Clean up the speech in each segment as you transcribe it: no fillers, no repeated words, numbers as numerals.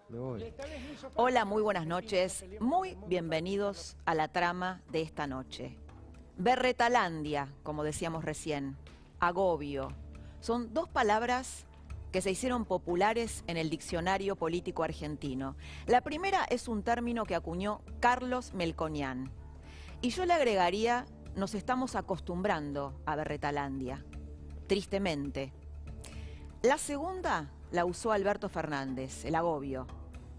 Me voy. Hola, muy buenas noches. Muy bienvenidos a la trama de esta noche. Berretalandia, como decíamos recién, agobio. Son dos palabras que se hicieron populares en el diccionario político argentino. La primera es un término que acuñó Carlos Melconian. Y yo le agregaría, nos estamos acostumbrando a Berretalandia, tristemente. La segunda la usó Alberto Fernández, el agobio,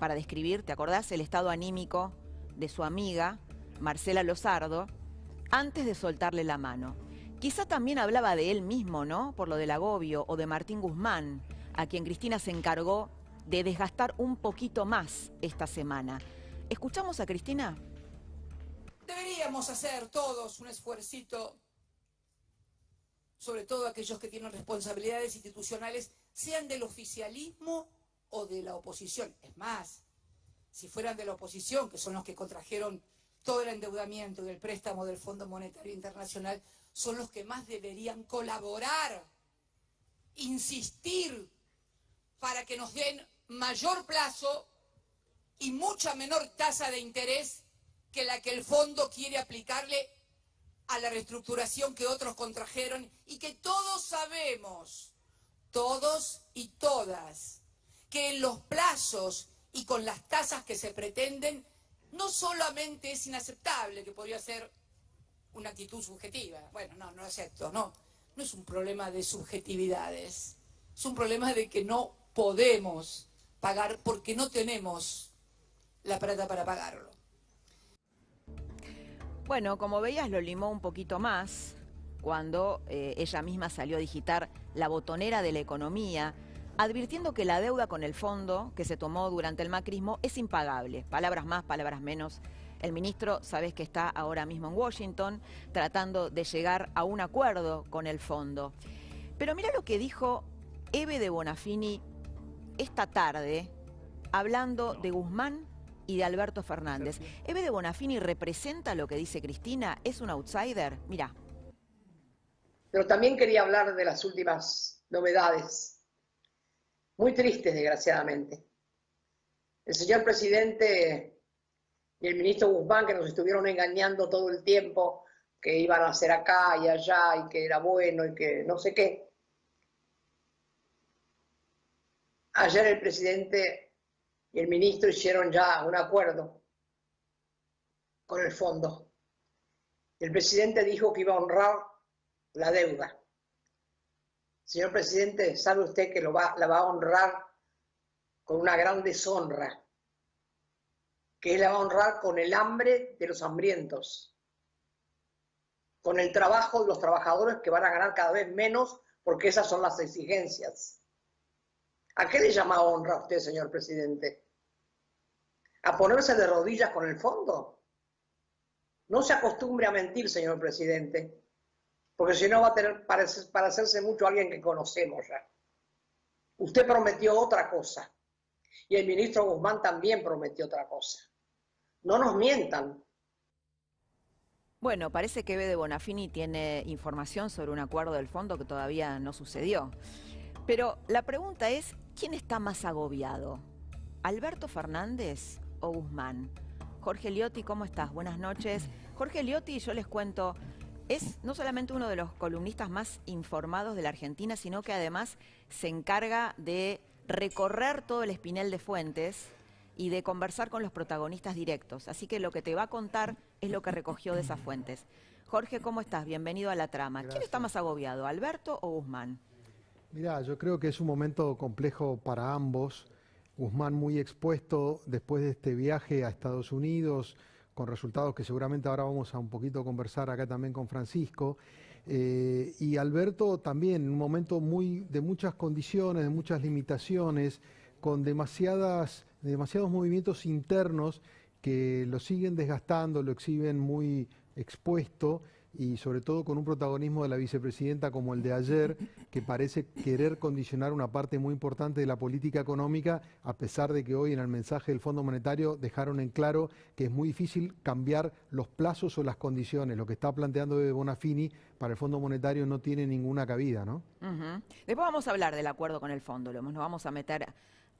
para describir, ¿te acordás?, el estado anímico de su amiga, Marcela Lozardo, antes de soltarle la mano. Quizá también hablaba de él mismo, ¿no?, por lo del agobio, o de Martín Guzmán, a quien Cristina se encargó de desgastar un poquito más esta semana. ¿Escuchamos a Cristina? Deberíamos hacer todos un esfuercito, sobre todo aquellos que tienen responsabilidades institucionales, sean del oficialismo o de la oposición. Es más, si fueran de la oposición, que son los que contrajeron todo el endeudamiento y el préstamo del Fondo Monetario Internacional, son los que más deberían colaborar, insistir para que nos den mayor plazo y mucha menor tasa de interés que la que el fondo quiere aplicarle a la reestructuración que otros contrajeron y que todos sabemos, todos y todas, que en los plazos y con las tasas que se pretenden, no solamente es inaceptable, que podría ser una actitud subjetiva. Bueno, no acepto, no es un problema de subjetividades, es un problema de que no podemos pagar porque no tenemos la plata para pagarlo. Bueno, como veías, lo limó un poquito más cuando ella misma salió a digitar la botonera de la economía, advirtiendo que la deuda con el fondo que se tomó durante el macrismo es impagable. Palabras más, palabras menos. El ministro, sabés que está ahora mismo en Washington tratando de llegar a un acuerdo con el fondo. Pero mira lo que dijo Eve de Bonafini esta tarde, hablando de Guzmán y de Alberto Fernández. Eve de Bonafini representa lo que dice Cristina, es un outsider. Mirá. Pero también quería hablar de las últimas novedades, muy tristes, desgraciadamente. El señor presidente y el ministro Guzmán, que nos estuvieron engañando todo el tiempo, que iban a hacer acá y allá, y que era bueno, y que no sé qué. Ayer el presidente y el ministro hicieron ya un acuerdo con el fondo. El presidente dijo que iba a honrar la deuda. Señor presidente, sabe usted que la va a honrar con una gran deshonra, que él la va a honrar con el hambre de los hambrientos, con el trabajo de los trabajadores que van a ganar cada vez menos porque esas son las exigencias. ¿A qué le llama honra a usted, señor presidente? ¿A ponerse de rodillas con el fondo? No se acostumbre a mentir, señor presidente, porque si no va a tener parecerse mucho a alguien que conocemos ya. Usted prometió otra cosa y el ministro Guzmán también prometió otra cosa. No nos mientan. Bueno, parece que Eve de Bonafini tiene información sobre un acuerdo del fondo que todavía no sucedió. Pero la pregunta es, ¿quién está más agobiado? ¿Alberto Fernández o Guzmán? Jorge Liotti, ¿cómo estás? Buenas noches. Jorge Liotti, yo les cuento, es no solamente uno de los columnistas más informados de la Argentina, sino que además se encarga de recorrer todo el espinel de fuentes y de conversar con los protagonistas directos. Así que lo que te va a contar es lo que recogió de esas fuentes. Jorge, ¿cómo estás? Bienvenido a la trama. Gracias. ¿Quién está más agobiado, Alberto o Guzmán? Mirá, yo creo que es un momento complejo para ambos. Guzmán muy expuesto después de este viaje a Estados Unidos, con resultados que seguramente ahora vamos a un poquito conversar acá también con Francisco. Y Alberto también en un momento de muchas condiciones, de muchas limitaciones, con demasiados movimientos internos que lo siguen desgastando, lo exhiben muy expuesto y sobre todo con un protagonismo de la vicepresidenta como el de ayer, que parece querer condicionar una parte muy importante de la política económica, a pesar de que hoy en el mensaje del Fondo Monetario dejaron en claro que es muy difícil cambiar los plazos o las condiciones. Lo que está planteando de Bonafini para el Fondo Monetario no tiene ninguna cabida, ¿no? Después vamos a hablar del acuerdo con el fondo, nos vamos a meter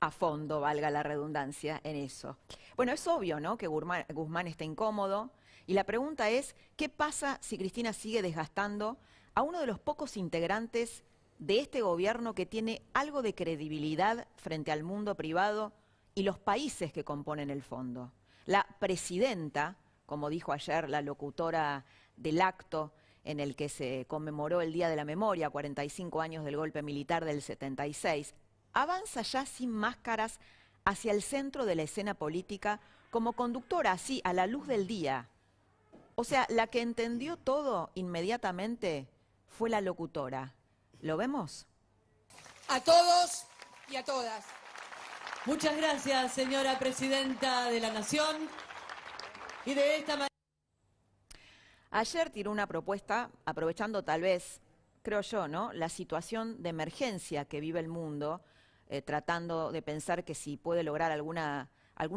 a fondo, valga la redundancia, en eso. Bueno, es obvio, ¿no?, que Guzmán está incómodo, y la pregunta es, ¿qué pasa si Cristina sigue desgastando a uno de los pocos integrantes de este gobierno que tiene algo de credibilidad frente al mundo privado y los países que componen el fondo? La presidenta, como dijo ayer la locutora del acto en el que se conmemoró el Día de la Memoria, 45 años del golpe militar del 76, avanza ya sin máscaras hacia el centro de la escena política como conductora, así, a la luz del día. O sea, la que entendió todo inmediatamente fue la locutora. ¿Lo vemos? A todos y a todas. Muchas gracias, señora Presidenta de la Nación. Y de esta manera... Ayer tiró una propuesta, aprovechando tal vez, creo yo, ¿no?, la situación de emergencia que vive el mundo, tratando de pensar que si puede lograr alguna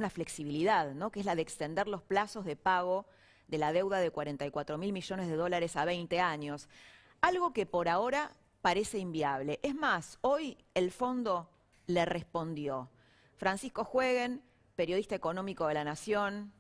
flexibilidad, ¿no?, que es la de extender los plazos de pago de la deuda de 44.000 millones de dólares a 20 años. Algo que por ahora parece inviable. Es más, hoy el fondo le respondió. Francisco Jueguen, periodista económico de La Nación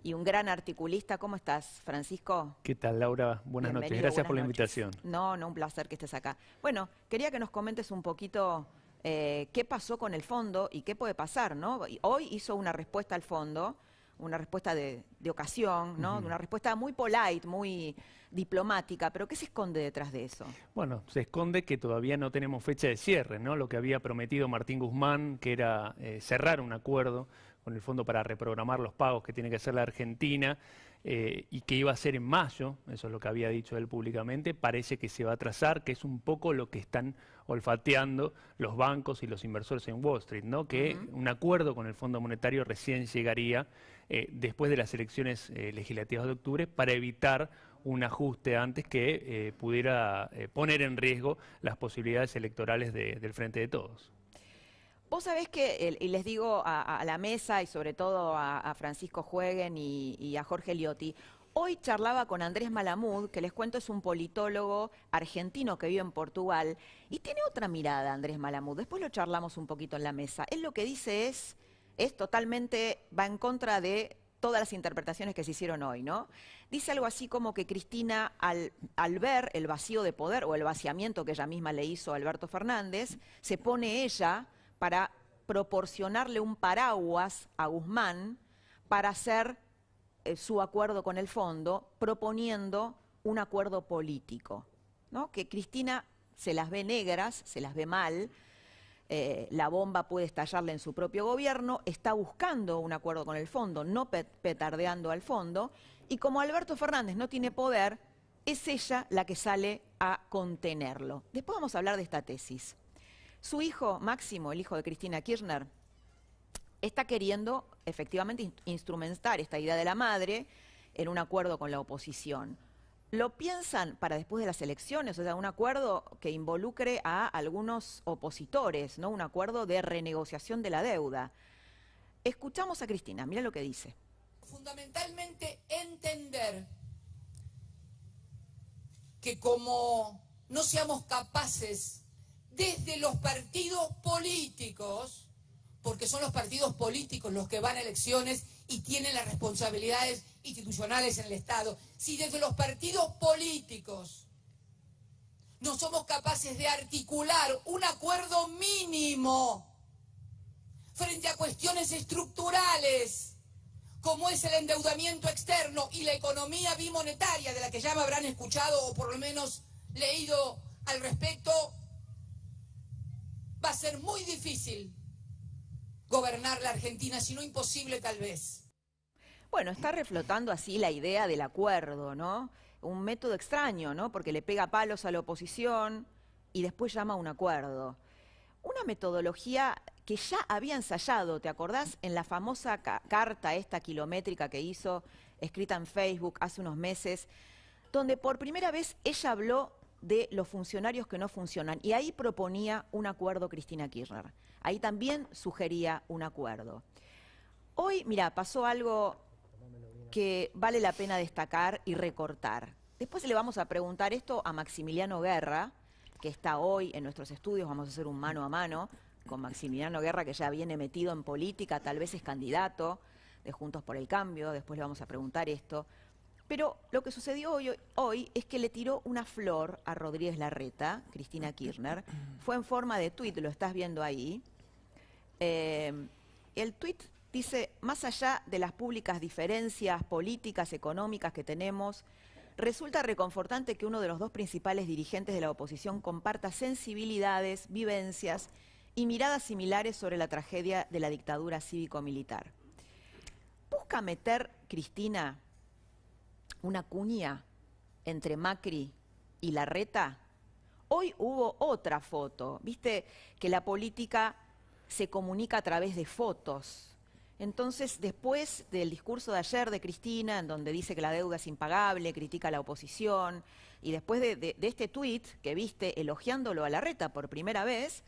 y un gran articulista. ¿Cómo estás, Francisco? ¿Qué tal, Laura? Buenas noches. Gracias por la invitación. No, un placer que estés acá. Bueno, quería que nos comentes un poquito qué pasó con el fondo y qué puede pasar, ¿no? Hoy hizo una respuesta al fondo, una respuesta de ocasión, ¿no? Una respuesta muy polite, muy diplomática, pero ¿qué se esconde detrás de eso? Bueno, se esconde que todavía no tenemos fecha de cierre, ¿no? Lo que había prometido Martín Guzmán, que era cerrar un acuerdo con el fondo para reprogramar los pagos que tiene que hacer la Argentina, y que iba a ser en mayo, eso es lo que había dicho él públicamente, parece que se va a atrasar, que es un poco lo que están olfateando los bancos y los inversores en Wall Street, ¿no? Que un acuerdo con el Fondo Monetario recién llegaría después de las elecciones legislativas de octubre para evitar un ajuste antes que pudiera poner en riesgo las posibilidades electorales del Frente de Todos. Vos sabés que, y les digo a la mesa y sobre todo a Francisco Jueguen y a Jorge Liotti, hoy charlaba con Andrés Malamud, que les cuento es un politólogo argentino que vive en Portugal, y tiene otra mirada Andrés Malamud. Después lo charlamos un poquito en la mesa. Él lo que dice es totalmente, va en contra de todas las interpretaciones que se hicieron hoy, ¿no? Dice algo así como que Cristina, al ver el vacío de poder o el vaciamiento que ella misma le hizo a Alberto Fernández, se pone ella para proporcionarle un paraguas a Guzmán para hacer su acuerdo con el fondo, proponiendo un acuerdo político, ¿no? Que Cristina se las ve negras, se las ve mal, la bomba puede estallarle en su propio gobierno, está buscando un acuerdo con el fondo, no petardeando al fondo, y como Alberto Fernández no tiene poder, es ella la que sale a contenerlo. Después vamos a hablar de esta tesis. Su hijo, Máximo, el hijo de Cristina Kirchner, está queriendo efectivamente instrumentar esta idea de la madre en un acuerdo con la oposición. ¿Lo piensan para después de las elecciones? O sea, un acuerdo que involucre a algunos opositores, ¿no? Un acuerdo de renegociación de la deuda. Escuchamos a Cristina, mira lo que dice. Fundamentalmente entender que como no seamos capaces desde los partidos políticos, porque son los partidos políticos los que van a elecciones y tienen las responsabilidades institucionales en el Estado, si desde los partidos políticos no somos capaces de articular un acuerdo mínimo frente a cuestiones estructurales, como es el endeudamiento externo y la economía bimonetaria, de la que ya me habrán escuchado o por lo menos leído al respecto, va a ser muy difícil gobernar la Argentina, si no imposible tal vez. Bueno, está reflotando así la idea del acuerdo, ¿no? Un método extraño, ¿no? Porque le pega palos a la oposición y después llama a un acuerdo. Una metodología que ya había ensayado, ¿te acordás? En la famosa carta esta kilométrica que hizo, escrita en Facebook hace unos meses, donde por primera vez ella habló de los funcionarios que no funcionan. Y ahí proponía un acuerdo Cristina Kirchner. Ahí también sugería un acuerdo. Hoy, mira, pasó algo que vale la pena destacar y recortar. Después le vamos a preguntar esto a Maximiliano Guerra, que está hoy en nuestros estudios, vamos a hacer un mano a mano. con Maximiliano Guerra, que ya viene metido en política, tal vez es candidato de Juntos por el Cambio, después le vamos a preguntar esto. Pero lo que sucedió hoy es que le tiró una flor a Rodríguez Larreta, Cristina Kirchner, fue en forma de tuit, lo estás viendo ahí. El tuit dice, más allá de las públicas diferencias políticas, económicas que tenemos, resulta reconfortante que uno de los dos principales dirigentes de la oposición comparta sensibilidades, vivencias y miradas similares sobre la tragedia de la dictadura cívico-militar. Busca meter, Cristina, una cuña entre Macri y Larreta. Hoy hubo otra foto, viste que la política se comunica a través de fotos. Entonces, después del discurso de ayer de Cristina, en donde dice que la deuda es impagable, critica a la oposición, y después de este tuit que viste elogiándolo a Larreta por primera vez,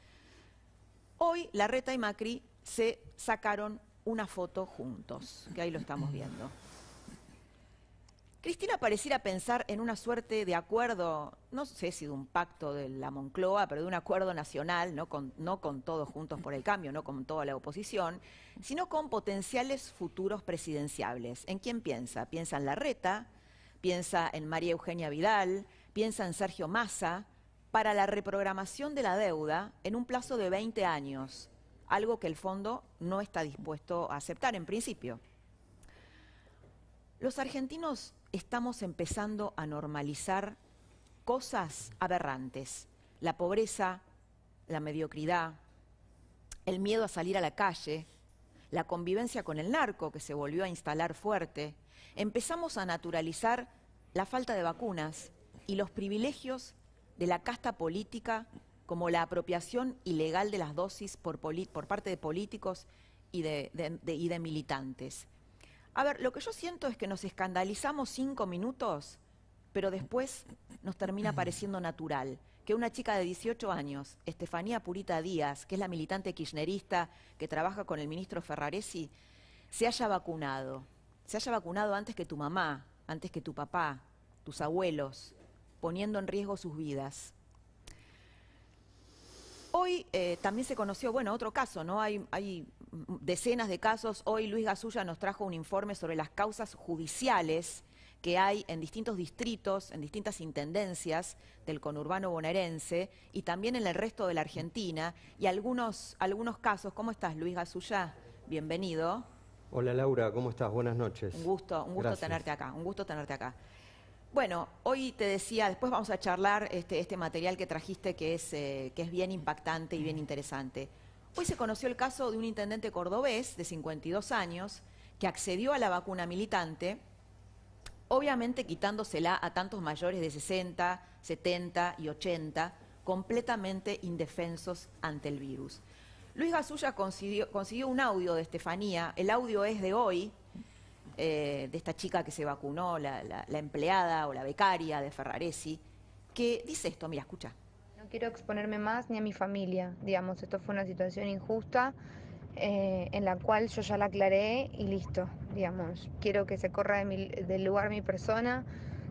hoy Larreta y Macri se sacaron una foto juntos, que ahí lo estamos viendo. Cristina pareciera pensar en una suerte de acuerdo, no sé si de un pacto de la Moncloa, pero de un acuerdo nacional, no con todos Juntos por el Cambio, no con toda la oposición, sino con potenciales futuros presidenciables. ¿En quién piensa? Piensa en Larreta, piensa en María Eugenia Vidal, piensa en Sergio Massa, para la reprogramación de la deuda en un plazo de 20 años, algo que el fondo no está dispuesto a aceptar en principio. Los argentinos estamos empezando a normalizar cosas aberrantes. La pobreza, la mediocridad, el miedo a salir a la calle, la convivencia con el narco que se volvió a instalar fuerte. Empezamos a naturalizar la falta de vacunas y los privilegios de la casta política, como la apropiación ilegal de las dosis por parte de políticos y de militantes. A ver, lo que yo siento es que nos escandalizamos 5 minutos, pero después nos termina pareciendo natural que una chica de 18 años, Estefanía Purita Díaz, que es la militante kirchnerista que trabaja con el ministro Ferraresi, se haya vacunado antes que tu mamá, antes que tu papá, tus abuelos, poniendo en riesgo sus vidas. Hoy también se conoció, bueno, otro caso, ¿no? Hay decenas de casos. Hoy Luis Gasulla nos trajo un informe sobre las causas judiciales que hay en distintos distritos, en distintas intendencias del conurbano bonaerense y también en el resto de la Argentina. Y algunos casos. ¿Cómo estás, Luis Gasulla? Bienvenido. Hola Laura, ¿cómo estás? Buenas noches. Un gusto tenerte acá, Bueno, hoy te decía, después vamos a charlar este material que trajiste que es bien impactante y bien interesante. Hoy se conoció el caso de un intendente cordobés de 52 años que accedió a la vacuna militante, obviamente quitándosela a tantos mayores de 60, 70 y 80, completamente indefensos ante el virus. Luis Gasulla consiguió un audio de Estefanía, el audio es de hoy, de esta chica que se vacunó, la empleada o la becaria de Ferraresi, que dice esto, mira, escucha. No quiero exponerme más ni a mi familia, digamos, esto fue una situación injusta en la cual yo ya la aclaré y listo, digamos. Quiero que se corra del lugar mi persona,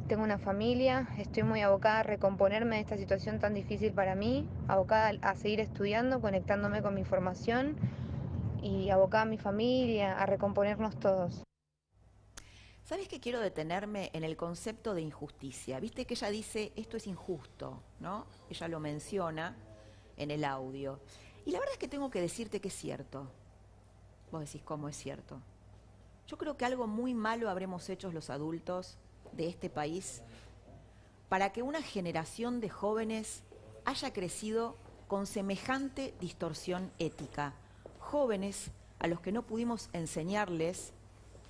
tengo una familia, estoy muy abocada a recomponerme de esta situación tan difícil para mí, abocada a seguir estudiando, conectándome con mi formación y abocada a mi familia, a recomponernos todos. ¿Sabes que quiero detenerme en el concepto de injusticia? Viste que ella dice, esto es injusto, ¿no? Ella lo menciona en el audio. Y la verdad es que tengo que decirte que es cierto. Vos decís, ¿cómo es cierto? Yo creo que algo muy malo habremos hecho los adultos de este país para que una generación de jóvenes haya crecido con semejante distorsión ética. Jóvenes a los que no pudimos enseñarles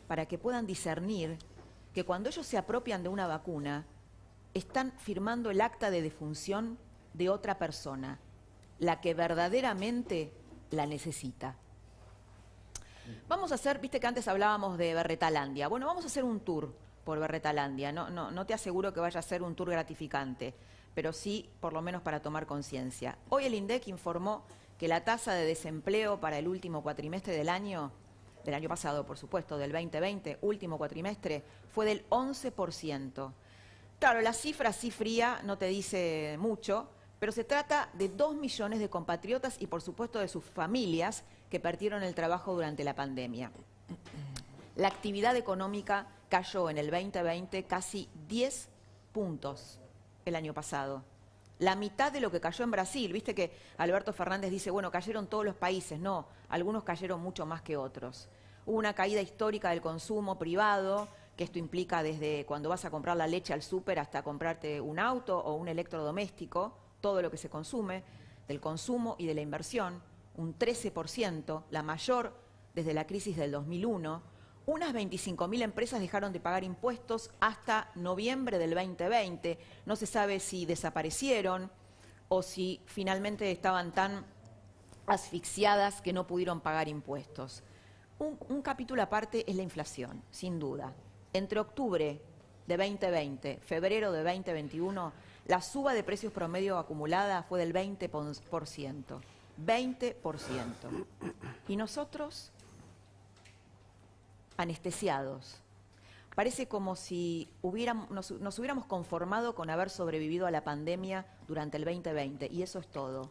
para que puedan discernir que cuando ellos se apropian de una vacuna, están firmando el acta de defunción de otra persona, la que verdaderamente la necesita. Vamos a hacer, viste que antes hablábamos de Berretalandia, bueno, vamos a hacer un tour por Berretalandia, no te aseguro que vaya a ser un tour gratificante, pero sí por lo menos para tomar conciencia. Hoy el INDEC informó que la tasa de desempleo para el último cuatrimestre del año pasado, por supuesto, del 2020, último cuatrimestre, fue del 11%. Claro, la cifra así fría no te dice mucho, pero se trata de 2 millones de compatriotas y por supuesto de sus familias que perdieron el trabajo durante la pandemia. La actividad económica cayó en el 2020 casi 10 puntos el año pasado. La mitad de lo que cayó en Brasil. Viste que Alberto Fernández dice, bueno, cayeron todos los países. No, algunos cayeron mucho más que otros. Hubo una caída histórica del consumo privado, que esto implica desde cuando vas a comprar la leche al súper hasta comprarte un auto o un electrodoméstico, todo lo que se consume, del consumo y de la inversión, un 13%, la mayor desde la crisis del 2001. Unas 25.000 empresas dejaron de pagar impuestos hasta noviembre del 2020. No se sabe si desaparecieron o si finalmente estaban tan asfixiadas que no pudieron pagar impuestos. Un capítulo aparte es la inflación, sin duda. Entre octubre de 2020, febrero de 2021, la suba de precios promedio acumulada fue del 20%. 20%. Y nosotros, anestesiados. Parece como si nos hubiéramos conformado con haber sobrevivido a la pandemia durante el 2020, y eso es todo.